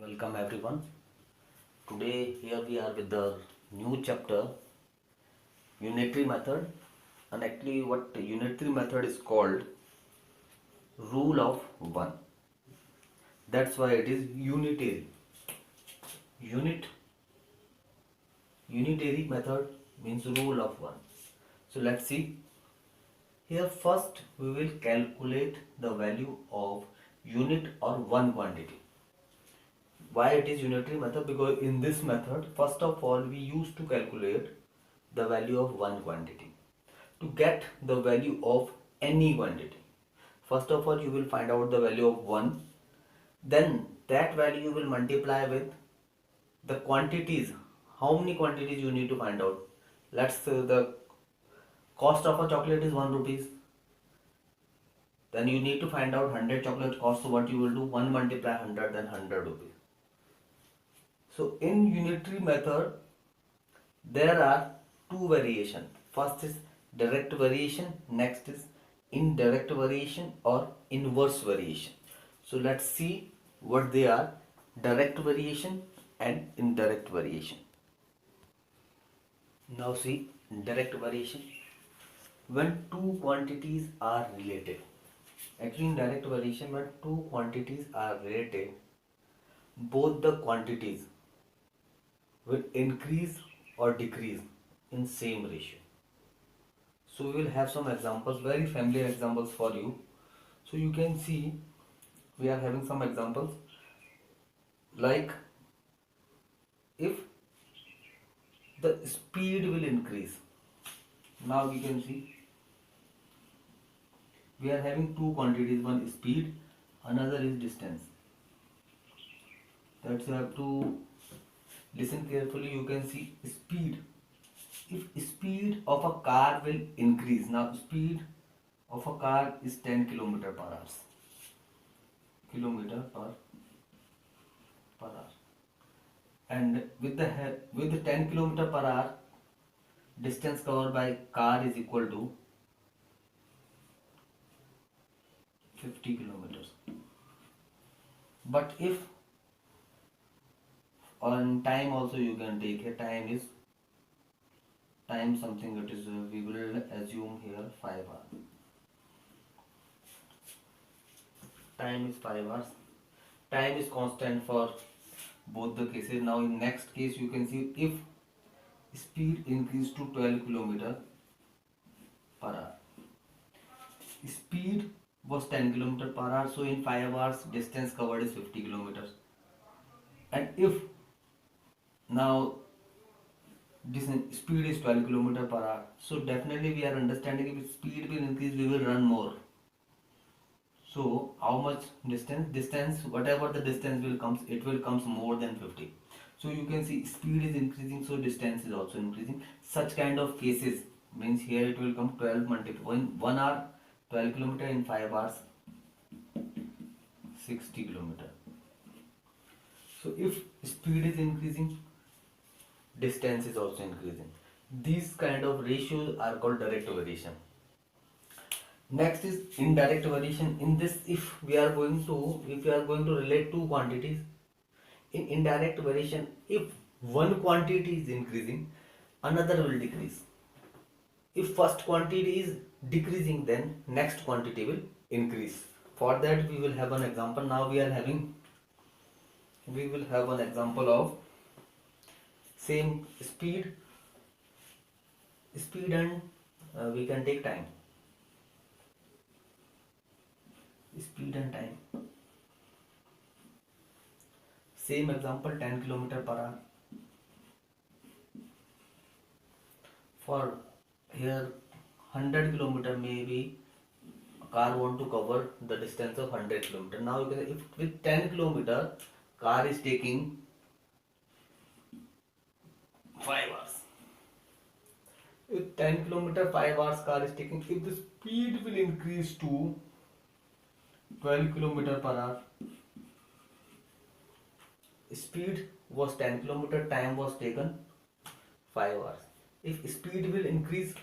Welcome everyone. Today here we are with the new chapter unitary method, and actually what unitary method is called rule of one. That's why it is unitary. Unitary method means rule of one. So let's see. Here first we will calculate the value of unit or one quantity. Why it is unitary method? Because in this method first of all we used to calculate the value of one quantity. To get the value of any quantity, first of all you will find out the value of 1, then that value you will multiply with the quantities. How many quantities you need to find out? Let's say the cost of a chocolate is 1 rupees, then you need to find out 100 chocolate cost. So what you will do, 1 multiply 100, then 100 rupees. So in unitary method there are two variation. First is direct variation, next is indirect variation or inverse variation. So let's see what they are, direct variation and indirect variation. Now see direct variation, when two quantities are related. Actually in direct variation, when two quantities are related, both the quantities will increase or decrease in same ratio. So we will have some examples, very familiar examples for you. So you can see we are having some examples like if the speed will increase. Now we can see we are having two quantities, one is speed, another is distance. That's you have to listen carefully. You can see speed. If speed of a car will increase, now speed of a car is 10 kilometer per hour. Kilometer per hour. And with the 10 kilometer per hour, distance covered by car is equal to 50 kilometers. But if on time also you can take a time something, it is we will assume here 5 hours. Time is 5 hours. Time is constant for both the cases. Now in next case you can see if speed increased to 12 kilometer per hour. Speed was 10 kilometer per hour, so in 5 hours distance covered is 50 kilometers. And if now this speed is 12 kilometer per hour, so definitely we are understanding if speed will increase we will run more. So how much distance whatever the distance will comes, it will comes more than 50. So you can see speed is increasing, so distance is also increasing. Such kind of cases means here it will come 12 multiple 1 hour 12 kilometer, in 5 hours 60 kilometer. So if speed is increasing, distance is also increasing. These kind of ratios are called direct variation. Next is indirect variation. In this, if we are going to relate two quantities, in indirect variation, if one quantity is increasing, another will decrease. If first quantity is decreasing, then next quantity will increase. For that we will have an example. Now we will have an example of same speed and we can take time. Speed and time. Same example, 10 kilometer per hour. For here 100 kilometer, maybe a car want to cover the distance of 100 kilometer. Now you can, if with 10 kilometer car is taking 5 hours. With 10 kilometer 5 hours car is taking, if the speed will increase to 12 kilometer per hour, speed was 10 kilometer, time was taken 5 hours. If speed will increase,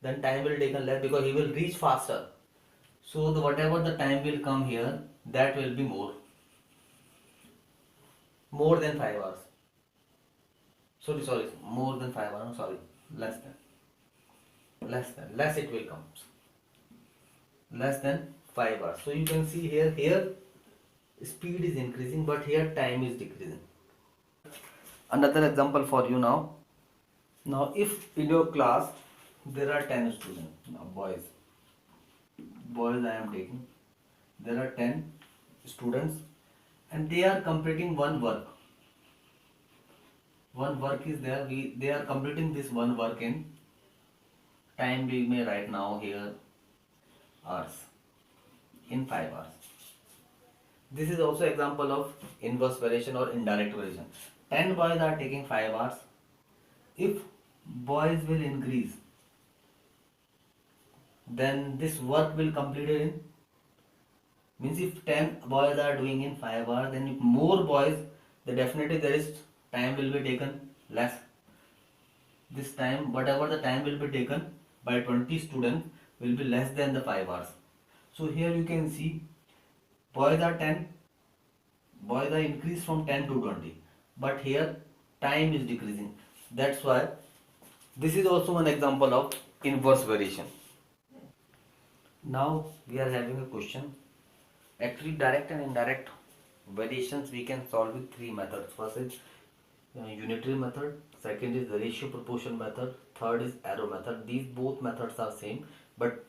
then time will taken less because he will reach faster. So whatever the time will come here, that will be more. more than 5 hours. Sorry, more than 5 hours, sorry, less than, less it will come, less than 5 hours. So you can see here speed is increasing, but here time is decreasing. Another example for you now. Now if in your class there are 10 students, now boys I am taking, there are 10 students and they are completing one work is there, they are completing this one work in time, we may write now here hours, in 5 hours. This is also example of inverse variation or indirect variation. 10 boys are taking 5 hours. If boys will increase, then this work will complete in, means if 10 boys are doing in 5 hours, then if more boys, then definitely there is time will be taken less. This time, whatever the time will be taken by 20 students will be less than the 5 hours. So here you can see boys are 10, boys are increased from 10 to 20, but here time is decreasing. That's why this is also an example of inverse variation. Now we are having a question. Actually, direct and indirect variations we can solve with three methods. First is unitary method, second is the ratio proportion method, third is arrow method. These both methods are same, but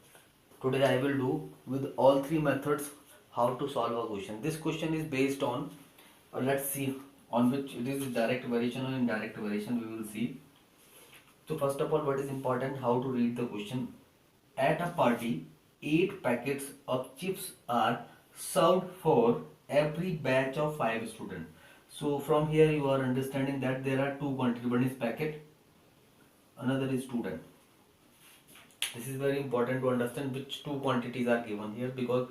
today I will do with all three methods how to solve a question. This question is based on, let's see on which it is direct variation or indirect variation, we will see. So first of all, what is important, how to read the question. At a party, 8 packets of chips are served for every batch of 5 students. So from here you are understanding that there are two quantities, one is packet, another is student. This is very important to understand which two quantities are given here, because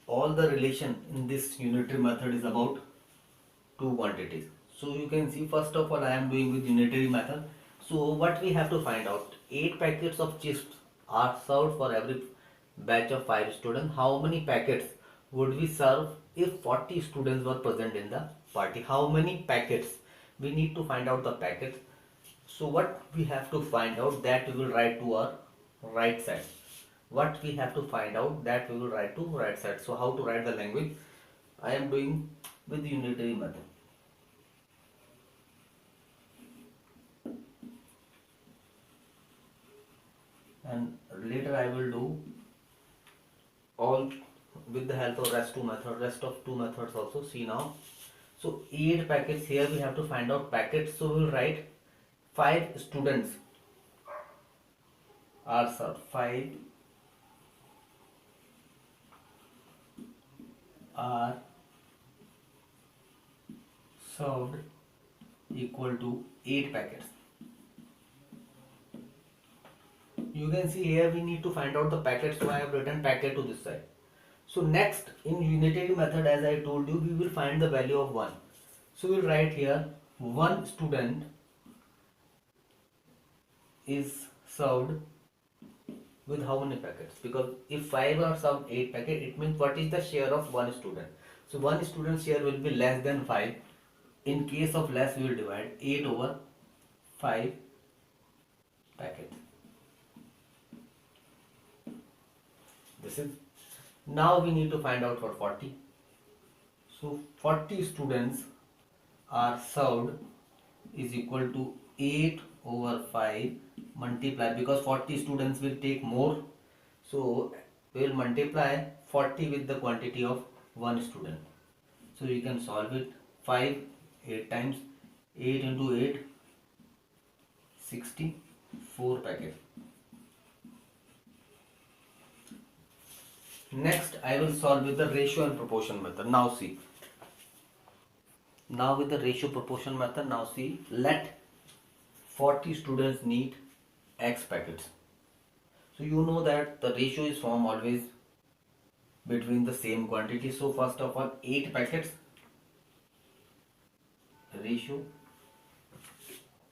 all the relation in this unitary method is about two quantities. So you can see, first of all I am doing with unitary method. So what we have to find out, 8 packets of chips are served for every batch of 5 students. How many packets would we serve if 40 students were present in the party? How many packets? We need to find out the packets. So what we have to find out, that we will write to our right side. What we have to find out, that we will write to right side. So how to write the language? I am doing with the unitary method. And later I will do all with the help of rest of two methods also. See now, so 8 packets, here we have to find out packets. So we will write 5 students are served, 5 are served equal to 8 packets. You can see here we need to find out the packet, so I have written packet to this side. So next, in unitary method, as I told you, we will find the value of 1. So we will write here 1 student is served with how many packets? Because if 5 are served 8 packets, it means what is the share of 1 student? So 1 student share will be less than 5. In case of less, we will divide 8 over 5 packets. This is, now we need to find out for 40. So 40 students are served is equal to 8 over 5 multiply, because 40 students will take more, so we will multiply 40 with the quantity of 1 student. So you can solve it. 5 8 times 8 into 8, 64 packets. Next I will solve with the ratio and proportion method. Now see, now with the ratio proportion method, now see, let 40 students need X packets. So you know that the ratio is formed always between the same quantity. So first of all, 8 packets ratio,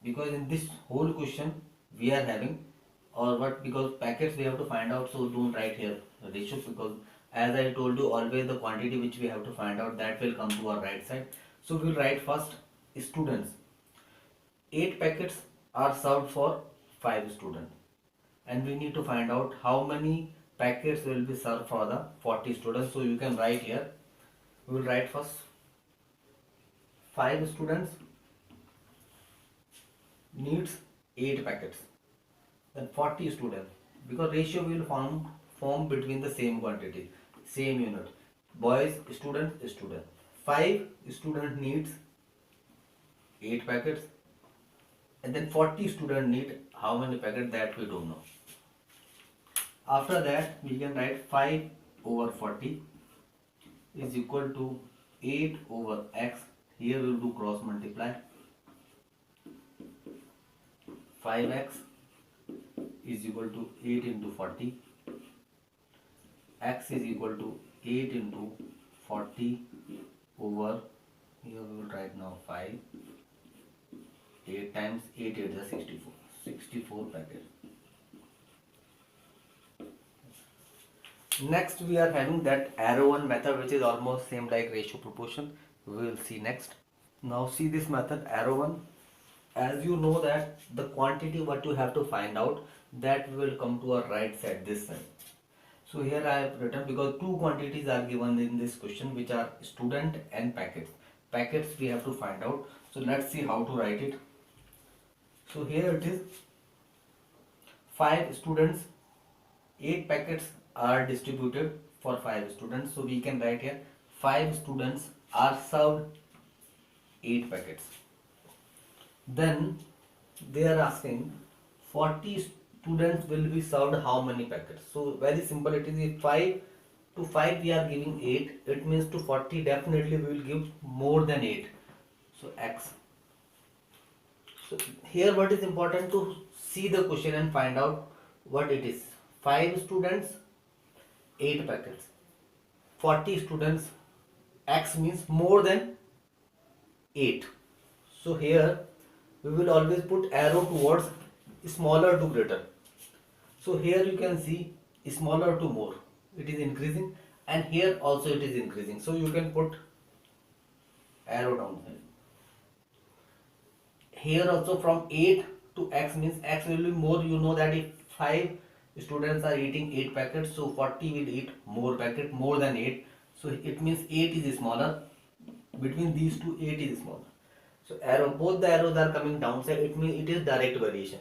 because in this whole question we are having, or what, because packets we have to find out, so don't write here ratio, because as I told you, always the quantity which we have to find out, that will come to our right side. So we'll write first students. 8 packets are served for 5 students, and we need to find out how many packets will be served for the 40 students. So you can write here, we will write first 5 students needs 8 packets, then 40 students, because ratio will form between the same quantity, same unit, boys student. 5 student needs 8 packets, and then 40 student need how many packets, that we don't know. After that we can write 5 over 40 is equal to 8 over x. Here we will do cross multiply. 5x is equal to 8 into 40. X is equal to 8 into 40 over, here we will write now 5. 8 times 8 is 64. 64 packets. Next we are having that arrow one method, which is almost same like ratio proportion. We will see next. Now see this method arrow one. As you know that the quantity what you have to find out, that will come to our right side, this side. So here I have written, because two quantities are given in this question, which are student and packets. Packets we have to find out. So let's see how to write it. So here it is 5 students, 8 packets are distributed for 5 students. So we can write here 5 students are served 8 packets. Then they are asking 40 students will be served how many packets. So very simple, it is if 5 to 5 we are giving 8, it means to 40 definitely we will give more than 8. So x. So here what is important to see the question and find out what it is. 5 students, 8 packets. 40 students, x means more than 8. So here we will always put arrow towards smaller to greater. So here you can see smaller to more, it is increasing, and here also it is increasing. So you can put arrow down here. Here also from 8 to x means x will be more. You know that if 5 students are eating 8 packets, so 40 will eat more packet, more than 8. So it means 8 is smaller. Between these two, 8 is smaller. So arrow, both the arrows are coming downside, it means it is direct variation.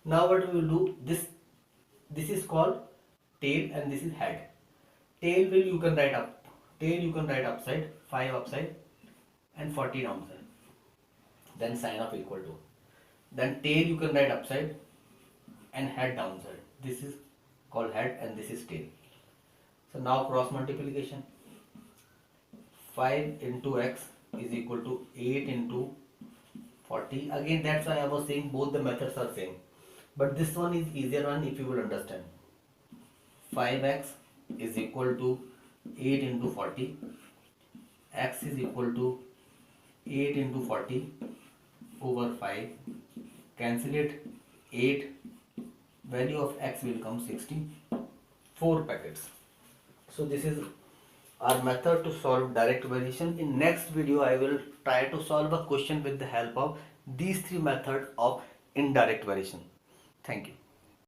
Now what we will do, this is called tail and this is head. Tail will you can write up, tail you can write upside, 5 upside and 40 downside. Then sign of equal to. Then tail you can write upside and head downside. This is called head and this is tail. So now cross multiplication. 5 into x is equal to 8 into 40. Again, that's why I was saying both the methods are same, but this one is easier one if you will understand. 5x is equal to 8 into 40. X is equal to 8 into 40 over 5. Cancel it. 8. Value of x will come 60. 4 packets. So this is our method to solve direct variation. In next video I will try to solve a question with the help of these 3 methods of indirect variation. Thank you.